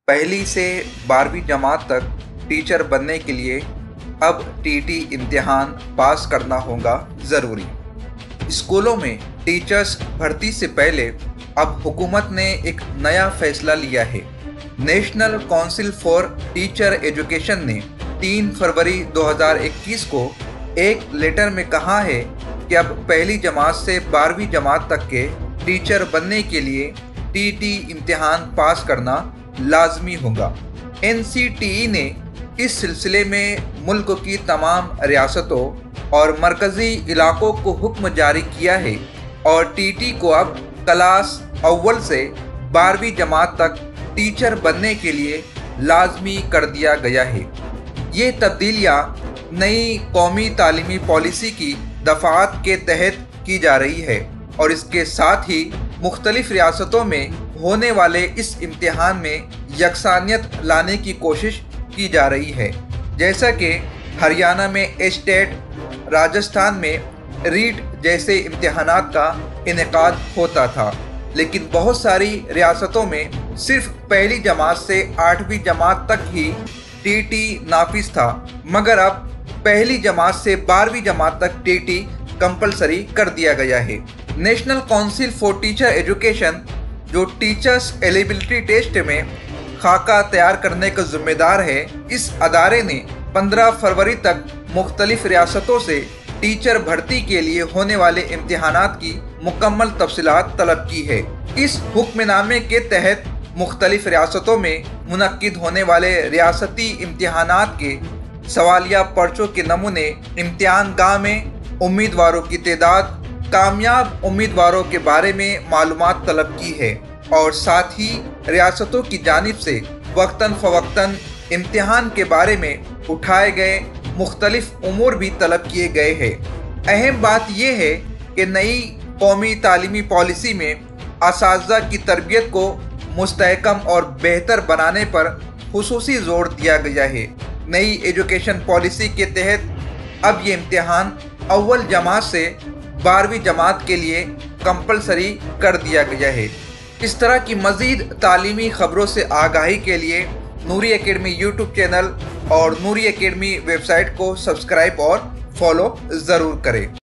पहली से 12वीं जमात तक टीचर बनने के लिए अब टीटी इम्तिहान पास करना होगा ज़रूरी। स्कूलों में टीचर्स भर्ती से पहले अब हुकूमत ने एक नया फैसला लिया है। National council for teacher education ने 3 फरवरी 2021 को एक लेटर में कहा है कि अब पहली जमात से 12वीं जमात तक के टीचर बनने के लिए टीटी इम्तिहान पास करना लाजमी होगा। एनसीटीई ने इस सिलसिले में मुल्क की तमाम रियासतों और मरकज़ी इलाकों को हुक्म जारी किया है और टीटी को अब क्लास अव्वल से 12वीं जमात तक टीचर बनने के लिए लाजमी कर दिया गया है। ये तब्दीलियाँ नई कौमी तालीमी पॉलिसी की दफ़ात के तहत की जा रही है और इसके साथ ही मुख्तलिफ रियासतों में होने वाले इस इम्तिहान में यकसानियत लाने की कोशिश की जा रही है। जैसा कि हरियाणा में एस्टेट, राजस्थान में रीट जैसे इम्तिहानात का इनेकाद होता था, लेकिन बहुत सारी रियासतों में सिर्फ पहली जमात से 8वीं जमात तक ही टीटी नाफिज था, मगर अब पहली जमात से 12वीं जमात तक टीटी कंपलसरी कर दिया गया है। National council for teacher education, जो टीचर्स एलिजिबिलिटी टेस्ट में खाका तैयार करने का जिम्मेदार है, इस अदारे ने 15 फरवरी तक मुख्तलिफ रियासतों से टीचर भर्ती के लिए होने वाले इम्तिहानात की मुकम्मल तफसीलात तलब की है। इस हुक्मनामे के तहत मुख्तलिफ रियासतों में मुनक्किद होने वाले रियासती इम्तिहानात के सवालिया पर्चों के नमूने, इम्तिहान गाह में उम्मीदवारों की तादाद, कामयाब उम्मीदवारों के बारे में मालूमात तलब की है और साथ ही रियासतों की जानिब से वक्तन फ़वक्तन इम्तिहान के बारे में उठाए गए मुख्तलिफ उमूर भी तलब किए गए हैं। अहम बात यह है कि नई कौमी तालीमी पॉलिसी में असातिज़ा की तरबियत को मुस्तहकम और बेहतर बनाने पर खुसूसी ज़ोर दिया गया है। नई एजुकेशन पॉलिसी के तहत अब ये इम्तिहान अव्वल जमात से 12वीं जमात के लिए कंपलसरी कर दिया गया है। इस तरह की मज़ीद तालीमी ख़बरों से आगाही के लिए नूरी एकेडमी यूट्यूब चैनल और नूरी एकेडमी वेबसाइट को सब्सक्राइब और फॉलो ज़रूर करें।